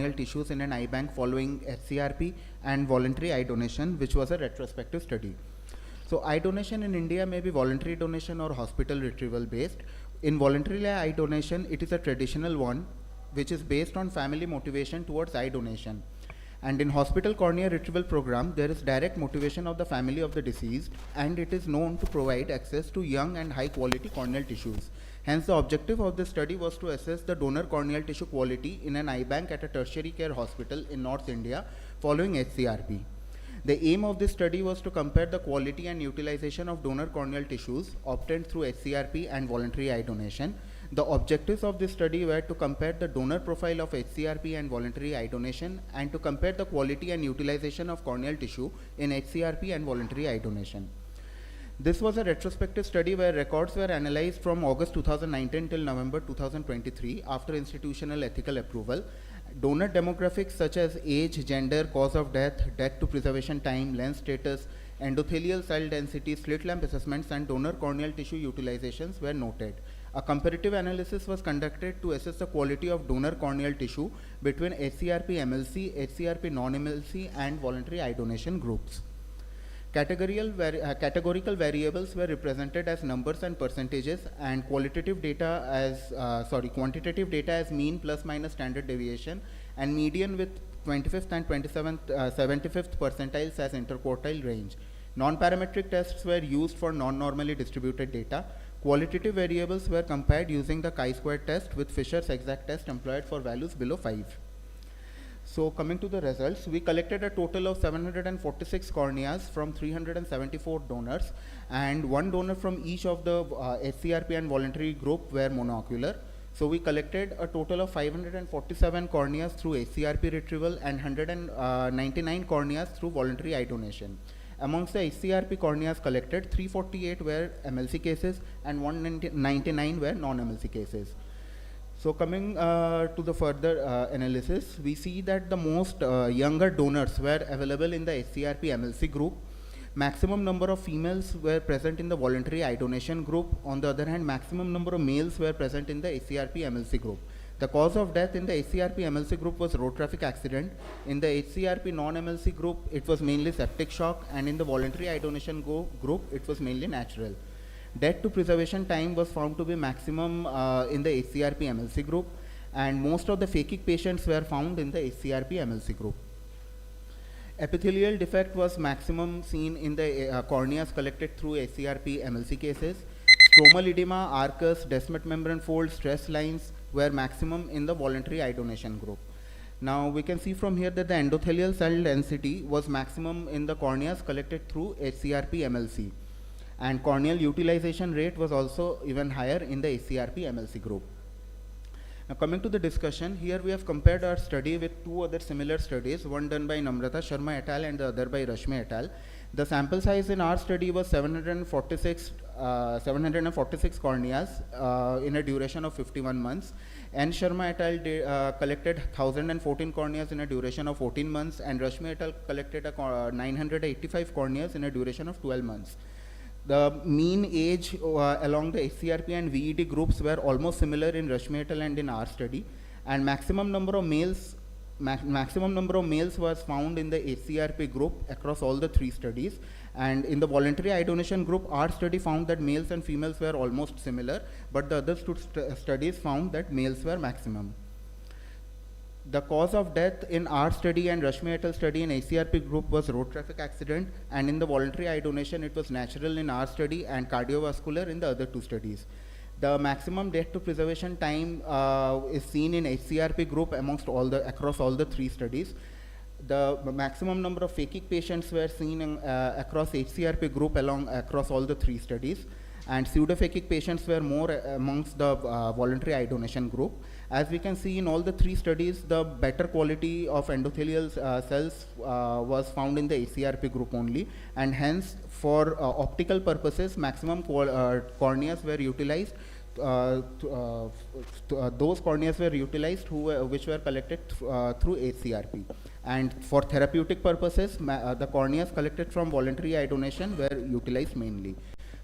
corneal tissues in an eye bank following HCRP and voluntary eye donation, which was a retrospective study. So eye donation in India may be voluntary donation or hospital retrieval based. In voluntary eye donation, it is a traditional one, which is based on family motivation towards eye donation. And in hospital cornea retrieval program, there is direct motivation of the family of the deceased, and it is known to provide access to young and high quality corneal tissues. Hence, the objective of this study was to assess the donor corneal tissue quality in an eye bank at a tertiary care hospital in North India following HCRP. The aim of this study was to compare the quality and utilization of donor corneal tissues obtained through HCRP and voluntary eye donation. The objectives of this study were to compare the donor profile of HCRP and voluntary eye donation, and to compare the quality and utilization of corneal tissue in HCRP and voluntary eye donation. This was a retrospective study where records were analyzed from August 2019 till November 2023 after institutional ethical approval. Donor demographics such as age, gender, cause of death, death to preservation time, lens status, endothelial cell density, slit lamp assessments, and donor corneal tissue utilizations were noted. A comparative analysis was conducted to assess the quality of donor corneal tissue between HCRP MLC, HCRP non-MLC, and voluntary eye donation groups. Categorical variables were represented as numbers and percentages, and quantitative data as mean plus minus standard deviation, and median with 25th and 75th percentiles as interquartile range. Non-parametric tests were used for non-normally distributed data. Qualitative variables were compared using the chi-square test with Fisher's exact test employed for values below 5. So coming to the results, we collected a total of 746 corneas from 374 donors, and one donor from each of the HCRP and voluntary group were monocular. So we collected a total of 547 corneas through HCRP retrieval and 199 corneas through voluntary eye donation. Amongst the HCRP corneas collected, 348 were MLC cases and 199 were non-MLC cases. So coming to the further analysis, we see that the most younger donors were available in the HCRP MLC group. Maximum number of females were present in the voluntary eye donation group. On the other hand, maximum number of males were present in the HCRP MLC group. The cause of death in the HCRP MLC group was road traffic accident. In the HCRP non-MLC group, it was mainly septic shock, and in the voluntary eye donation group, it was mainly natural. Death to preservation time was found to be maximum in the HCRP MLC group, and most of the phakic patients were found in the HCRP MLC group. Epithelial defect was maximum seen in the corneas collected through HCRP MLC cases. Stromal edema, arcus, descemet membrane folds, stress lines were maximum in the voluntary eye donation group. Now we can see from here that the endothelial cell density was maximum in the corneas collected through HCRP MLC, and corneal utilization rate was also even higher in the HCRP MLC group. Now coming to the discussion, here we have compared our study with two other similar studies, one done by Namrata Sharma et al. And the other by Rashmi et al. The sample size in our study was 746 corneas in a duration of 51 months. N. Sharma et al. Collected 1014 corneas in a duration of 14 months, and Rashmi et al. Collected 985 corneas in a duration of 12 months. The mean age along the HCRP and VED groups were almost similar in Rashmi et al. And in our study, and maximum number of males was found in the HCRP group across all the three studies, and in the voluntary eye donation group, our study found that males and females were almost similar, but the other studies found that males were maximum. The cause of death in our study and Rashmi et al. Study in HCRP group was road traffic accident, and in the voluntary eye donation it was natural in our study and cardiovascular in the other two studies. The maximum death to preservation time is seen in HCRP group across all the three studies. The maximum number of phakic patients were seen across HCRP group across all the three studies, and pseudophakic patients were more amongst the voluntary eye donation group. As we can see in all the three studies, the better quality of endothelial cells was found in the HCRP group only, and hence for optical purposes, maximum corneas were utilized. Those corneas were utilized which were collected through HCRP, and for therapeutic purposes, the corneas collected from voluntary eye donation were utilized mainly.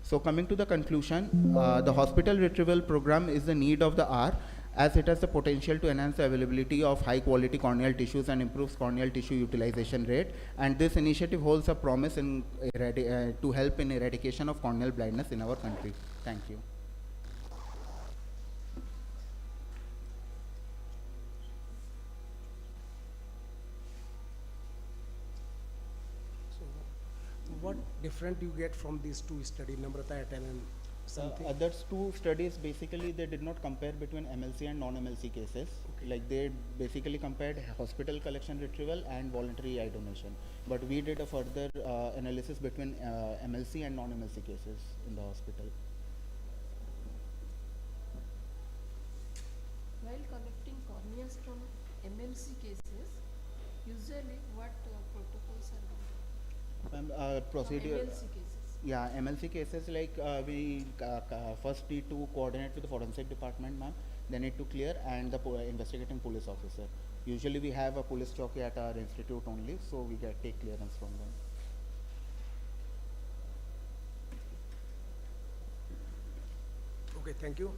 So coming to the conclusion, the hospital retrieval program is the need of the hour, as it has the potential to enhance the availability of high quality corneal tissues and improves corneal tissue utilization rate. And this initiative holds a promise in to help in eradication of corneal blindness in our country. Thank you. So, what different you get from these two studies, Namrata et al. And something? Others two studies, basically they did not compare between MLC and non-MLC cases. Okay. Like they basically compared hospital collection retrieval and voluntary eye donation. But we did a further analysis between MLC and non-MLC cases in the hospital. While collecting corneas from MLC cases, usually what protocols are done? Procedure. From MLC cases. Yeah, MLC cases, like we first need to coordinate with the forensic department, ma'am. They need to clear, and the investigating police officer. Usually we have a police jockey at our institute only, so we take clearance from them. Okay, thank you.